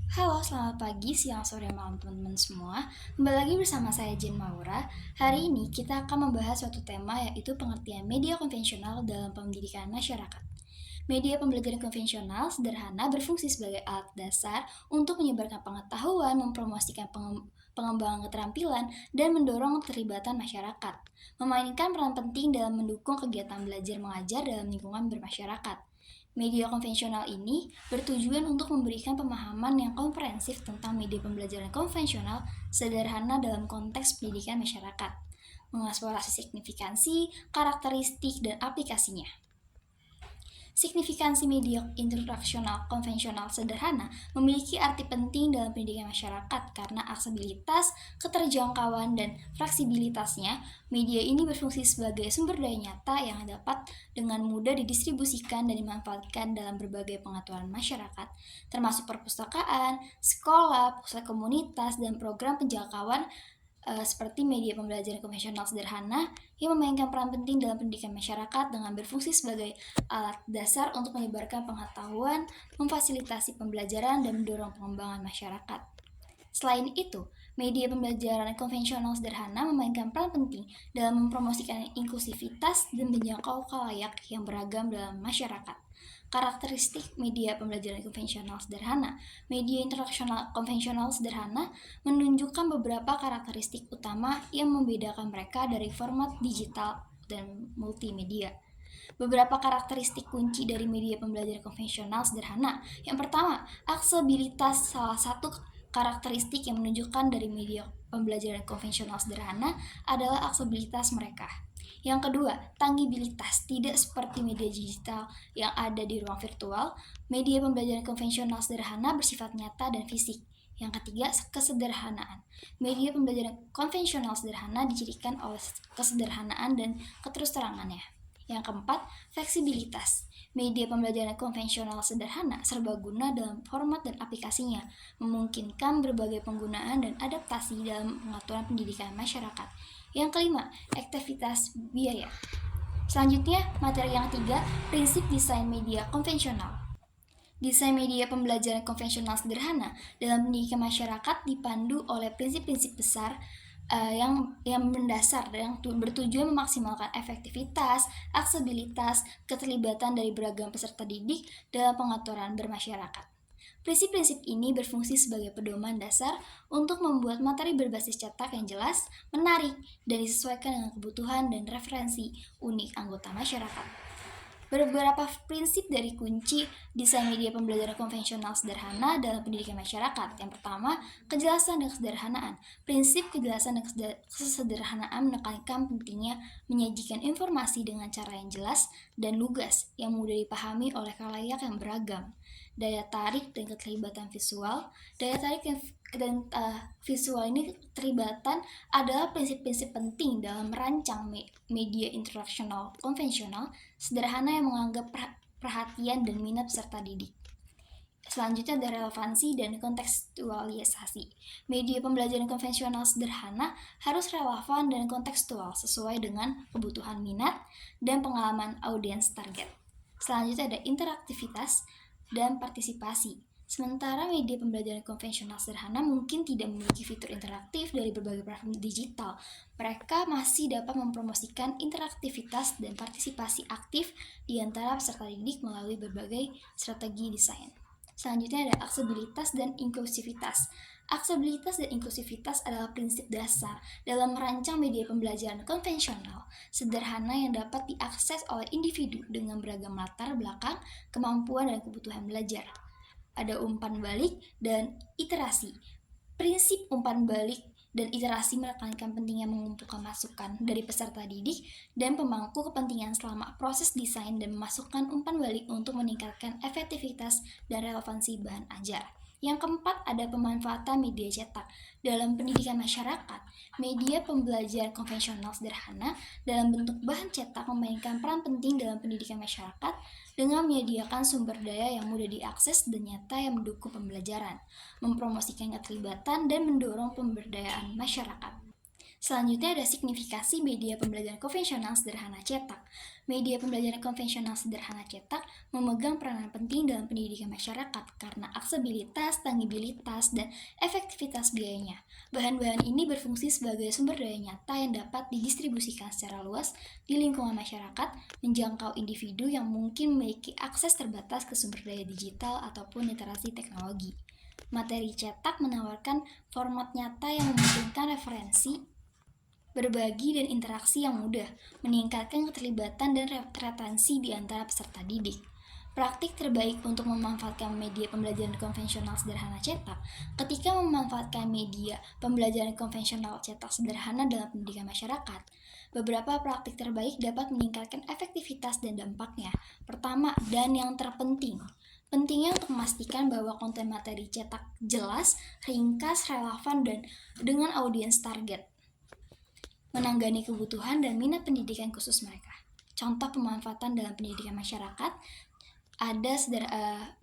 Halo, selamat pagi, siang, sore, malam teman-teman semua. Kembali lagi bersama saya Jen Maura. Hari ini kita akan membahas suatu tema yaitu pengertian media konvensional dalam pendidikan masyarakat. Media pembelajaran konvensional sederhana berfungsi sebagai alat dasar untuk menyebarkan pengetahuan, mempromosikan pengembangan keterampilan, dan mendorong keterlibatan masyarakat. Memainkan peran penting dalam mendukung kegiatan belajar mengajar dalam lingkungan bermasyarakat. Media konvensional ini bertujuan untuk memberikan pemahaman yang komprehensif tentang media pembelajaran konvensional sederhana dalam konteks pendidikan masyarakat, mengeksplorasi signifikansi, karakteristik, dan aplikasinya. Signifikansi media interaksional konvensional sederhana memiliki arti penting dalam pendidikan masyarakat karena aksesibilitas, keterjangkauan, dan fleksibilitasnya. Media ini berfungsi sebagai sumber daya nyata yang dapat dengan mudah didistribusikan dan dimanfaatkan dalam berbagai pengetahuan masyarakat, termasuk perpustakaan, sekolah, pusat komunitas, dan program penjangkauan seperti media pembelajaran konvensional sederhana yang memainkan peran penting dalam pendidikan masyarakat dengan berfungsi sebagai alat dasar untuk menyebarkan pengetahuan, memfasilitasi pembelajaran, dan mendorong pengembangan masyarakat. Selain itu, media pembelajaran konvensional sederhana memainkan peran penting dalam mempromosikan inklusivitas dan menjangkau khalayak yang beragam dalam masyarakat. Karakteristik media pembelajaran konvensional sederhana. Media interaksional konvensional sederhana menunjukkan beberapa karakteristik utama yang membedakan mereka dari format digital dan multimedia. Beberapa karakteristik kunci dari media pembelajaran konvensional sederhana. Yang pertama, aksesibilitas. Salah satu karakteristik yang menunjukkan dari media pembelajaran konvensional sederhana adalah aksesibilitas mereka. Yang kedua, tangibilitas. Tidak seperti media digital yang ada di ruang virtual, media pembelajaran konvensional sederhana bersifat nyata dan fisik. Yang ketiga, kesederhanaan. Media pembelajaran konvensional sederhana dicirikan oleh kesederhanaan dan keterus-terangannya. Yang keempat, fleksibilitas. Media pembelajaran konvensional sederhana serbaguna dalam format dan aplikasinya, memungkinkan berbagai penggunaan dan adaptasi dalam pengaturan pendidikan masyarakat. Yang kelima, aktivitas biaya. Selanjutnya, materi yang ketiga, prinsip desain media konvensional. Desain media pembelajaran konvensional sederhana dalam pendidikan masyarakat dipandu oleh prinsip-prinsip besar yang mendasar dan yang bertujuan memaksimalkan efektivitas, aksesibilitas, keterlibatan dari beragam peserta didik dalam pengaturan bermasyarakat. Prinsip-prinsip ini berfungsi sebagai pedoman dasar untuk membuat materi berbasis cetak yang jelas, menarik, dan disesuaikan dengan kebutuhan dan referensi unik anggota masyarakat. Beberapa prinsip dari kunci desain media pembelajaran konvensional sederhana dalam pendidikan masyarakat. Yang pertama, kejelasan dan kesederhanaan. Prinsip kejelasan dan kesederhanaan menekankan pentingnya menyajikan informasi dengan cara yang jelas dan lugas, yang mudah dipahami oleh khalayak yang beragam. Daya tarik dan keterlibatan visual. Daya tarik dan visual ini keterlibatan adalah prinsip-prinsip penting dalam merancang media interaksional konvensional sederhana yang menganggap perhatian dan minat peserta didik. Selanjutnya ada relevansi dan kontekstualisasi. Media pembelajaran konvensional sederhana harus relevan dan kontekstual sesuai dengan kebutuhan minat dan pengalaman audiens target. Selanjutnya ada interaktivitas dan partisipasi. Sementara media pembelajaran konvensional sederhana mungkin tidak memiliki fitur interaktif dari berbagai platform digital, mereka masih dapat mempromosikan interaktivitas dan partisipasi aktif di antara peserta didik melalui berbagai strategi desain. Selanjutnya ada aksesibilitas dan inklusivitas. Aksesibilitas dan inklusivitas adalah prinsip dasar dalam merancang media pembelajaran konvensional sederhana yang dapat diakses oleh individu dengan beragam latar belakang, kemampuan, dan kebutuhan belajar. Ada umpan balik dan iterasi. Prinsip umpan balik dan iterasi menekankan pentingnya mengumpulkan masukan dari peserta didik dan pemangku kepentingan selama proses desain dan memasukkan umpan balik untuk meningkatkan efektivitas dan relevansi bahan ajar. Yang keempat, ada pemanfaatan media cetak. Dalam pendidikan masyarakat, media pembelajaran konvensional sederhana dalam bentuk bahan cetak memainkan peran penting dalam pendidikan masyarakat dengan menyediakan sumber daya yang mudah diakses dan nyata yang mendukung pembelajaran, mempromosikan keterlibatan, dan mendorong pemberdayaan masyarakat. Selanjutnya ada signifikasi media pembelajaran konvensional sederhana cetak. Media pembelajaran konvensional sederhana cetak memegang peranan penting dalam pendidikan masyarakat karena aksesibilitas, tangibilitas, dan efektivitas biayanya. Bahan-bahan ini berfungsi sebagai sumber daya nyata yang dapat didistribusikan secara luas di lingkungan masyarakat, menjangkau individu yang mungkin memiliki akses terbatas ke sumber daya digital ataupun literasi teknologi. Materi cetak menawarkan format nyata yang memungkinkan referensi, berbagi, dan interaksi yang mudah, meningkatkan keterlibatan dan retensi di antara peserta didik. Praktik terbaik untuk memanfaatkan media pembelajaran konvensional sederhana cetak. Ketika memanfaatkan media pembelajaran konvensional cetak sederhana dalam pendidikan masyarakat, beberapa praktik terbaik dapat meningkatkan efektivitas dan dampaknya. Pertama, dan yang terpenting, pentingnya untuk memastikan bahwa konten materi cetak jelas, ringkas, relevan, dan dengan audiens target, menanggani kebutuhan dan minat pendidikan khusus mereka. Contoh pemanfaatan dalam pendidikan masyarakat ada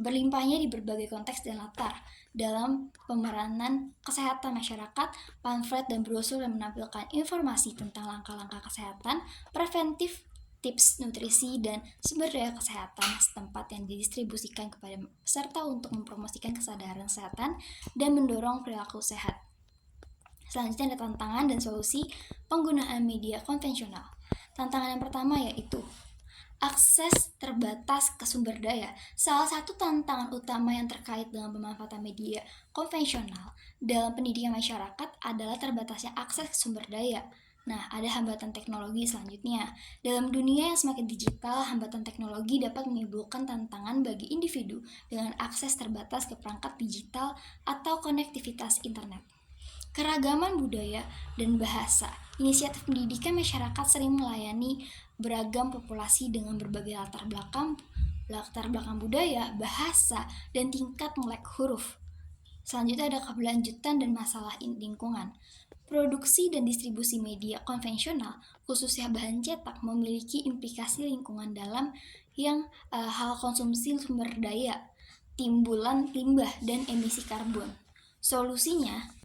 berlimpahnya di berbagai konteks dan latar dalam pemeranan kesehatan masyarakat, pamflet dan brosur yang menampilkan informasi tentang langkah-langkah kesehatan, preventif, tips nutrisi, dan sumber daya kesehatan setempat yang didistribusikan kepada peserta untuk mempromosikan kesadaran kesehatan dan mendorong perilaku sehat. Selanjutnya ada tantangan dan solusi penggunaan media konvensional. Tantangan yang pertama yaitu akses terbatas ke sumber daya. Salah satu tantangan utama yang terkait dengan pemanfaatan media konvensional dalam pendidikan masyarakat adalah terbatasnya akses ke sumber daya. Nah, ada hambatan teknologi selanjutnya. Dalam dunia yang semakin digital, hambatan teknologi dapat menimbulkan tantangan bagi individu dengan akses terbatas ke perangkat digital atau konektivitas internet. Keragaman budaya dan bahasa. Inisiatif pendidikan masyarakat sering melayani beragam populasi dengan berbagai latar belakang budaya, bahasa, dan tingkat melek huruf. Selanjutnya ada keberlanjutan dan masalah lingkungan. Produksi dan distribusi media konvensional, khususnya bahan cetak, memiliki implikasi lingkungan dalam yang hal konsumsi sumber daya, timbulan limbah, dan emisi karbon. Solusinya,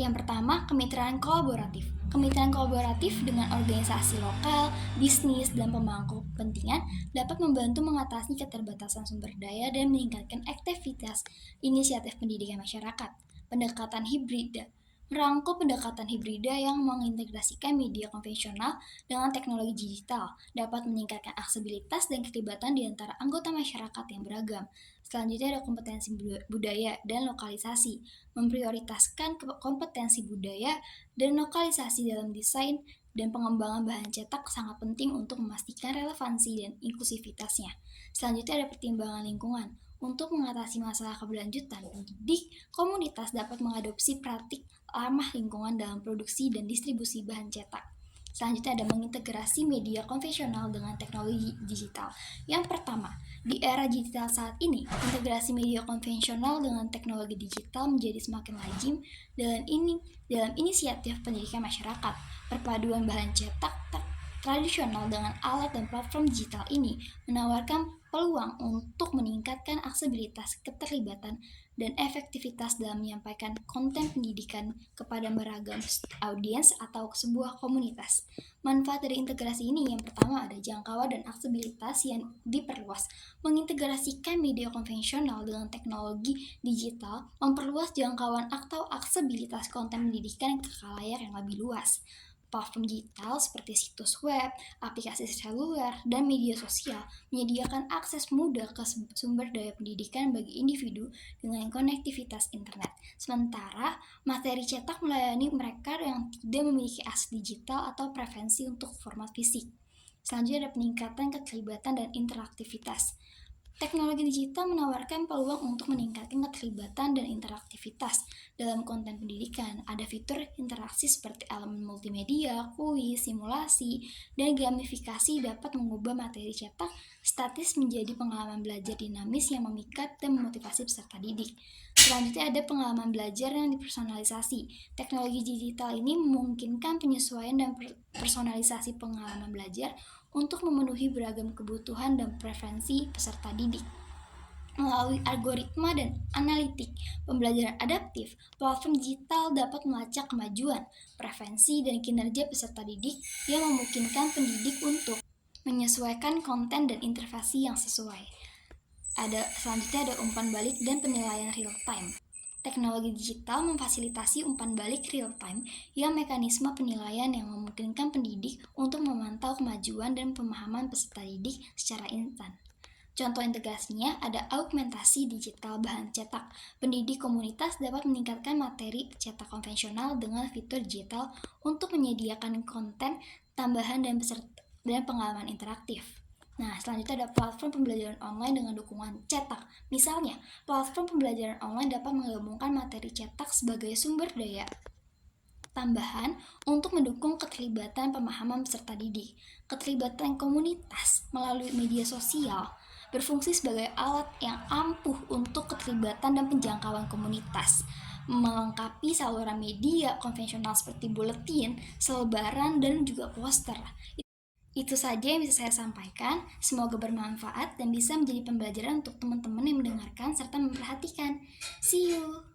yang pertama, kemitraan kolaboratif. Kemitraan kolaboratif dengan organisasi lokal, bisnis, dan pemangku kepentingan dapat membantu mengatasi keterbatasan sumber daya dan meningkatkan aktivitas inisiatif pendidikan masyarakat. Pendekatan hibrida merangkul pendekatan hibrida yang mengintegrasikan media konvensional dengan teknologi digital, dapat meningkatkan aksesibilitas dan keterlibatan di antara anggota masyarakat yang beragam. Selanjutnya ada kompetensi budaya dan lokalisasi, memprioritaskan kompetensi budaya dan lokalisasi dalam desain dan pengembangan bahan cetak sangat penting untuk memastikan relevansi dan inklusivitasnya. Selanjutnya ada pertimbangan lingkungan. Untuk mengatasi masalah keberlanjutan, pendidik komunitas dapat mengadopsi praktik ramah lingkungan dalam produksi dan distribusi bahan cetak. Selanjutnya ada mengintegrasi media konvensional dengan teknologi digital. Yang pertama, di era digital saat ini, integrasi media konvensional dengan teknologi digital menjadi semakin lazim dalam inisiatif pendidikan masyarakat. Perpaduan bahan cetak tradisional dengan alat dan platform digital ini menawarkan peluang untuk meningkatkan aksesibilitas, keterlibatan, dan efektivitas dalam menyampaikan konten pendidikan kepada beragam audiens atau sebuah komunitas. Manfaat dari integrasi ini yang pertama ada jangkauan dan aksesibilitas yang diperluas. Mengintegrasikan media konvensional dengan teknologi digital memperluas jangkauan atau aksesibilitas konten pendidikan ke khalayak yang lebih luas. Platform digital seperti situs web, aplikasi seluler, dan media sosial menyediakan akses mudah ke sumber daya pendidikan bagi individu dengan konektivitas internet. Sementara, materi cetak melayani mereka yang tidak memiliki akses digital atau preferensi untuk format fisik. Selanjutnya ada peningkatan keterlibatan dan interaktivitas. Teknologi digital menawarkan peluang untuk meningkatkan keterlibatan dan interaktivitas dalam konten pendidikan. Ada fitur interaksi seperti elemen multimedia, kuis, simulasi, dan gamifikasi dapat mengubah materi cetak statis menjadi pengalaman belajar dinamis yang memikat dan memotivasi peserta didik. Selanjutnya ada pengalaman belajar yang dipersonalisasi. Teknologi digital ini memungkinkan penyesuaian dan personalisasi pengalaman belajar untuk memenuhi beragam kebutuhan dan preferensi peserta didik. Melalui algoritma dan analitik pembelajaran adaptif, platform digital dapat melacak kemajuan, preferensi, dan kinerja peserta didik yang memungkinkan pendidik untuk menyesuaikan konten dan intervensi yang sesuai. Selanjutnya ada umpan balik dan penilaian real time. Teknologi digital memfasilitasi umpan balik real time yang mekanisme penilaian yang memungkinkan pendidik untuk memantau kemajuan dan pemahaman peserta didik secara instan. Contoh integrasinya ada augmentasi digital bahan cetak. Pendidik komunitas dapat meningkatkan materi cetak konvensional dengan fitur digital untuk menyediakan konten tambahan dan pengalaman interaktif. Nah, selanjutnya ada platform pembelajaran online dengan dukungan cetak. Misalnya, platform pembelajaran online dapat menggabungkan materi cetak sebagai sumber daya tambahan untuk mendukung keterlibatan pemahaman peserta didik. Keterlibatan komunitas melalui media sosial berfungsi sebagai alat yang ampuh untuk keterlibatan dan penjangkauan komunitas, melengkapi saluran media konvensional seperti buletin, selebaran, dan juga poster. Itu saja yang bisa saya sampaikan. Semoga bermanfaat dan bisa menjadi pembelajaran untuk teman-teman yang mendengarkan serta memperhatikan. See you!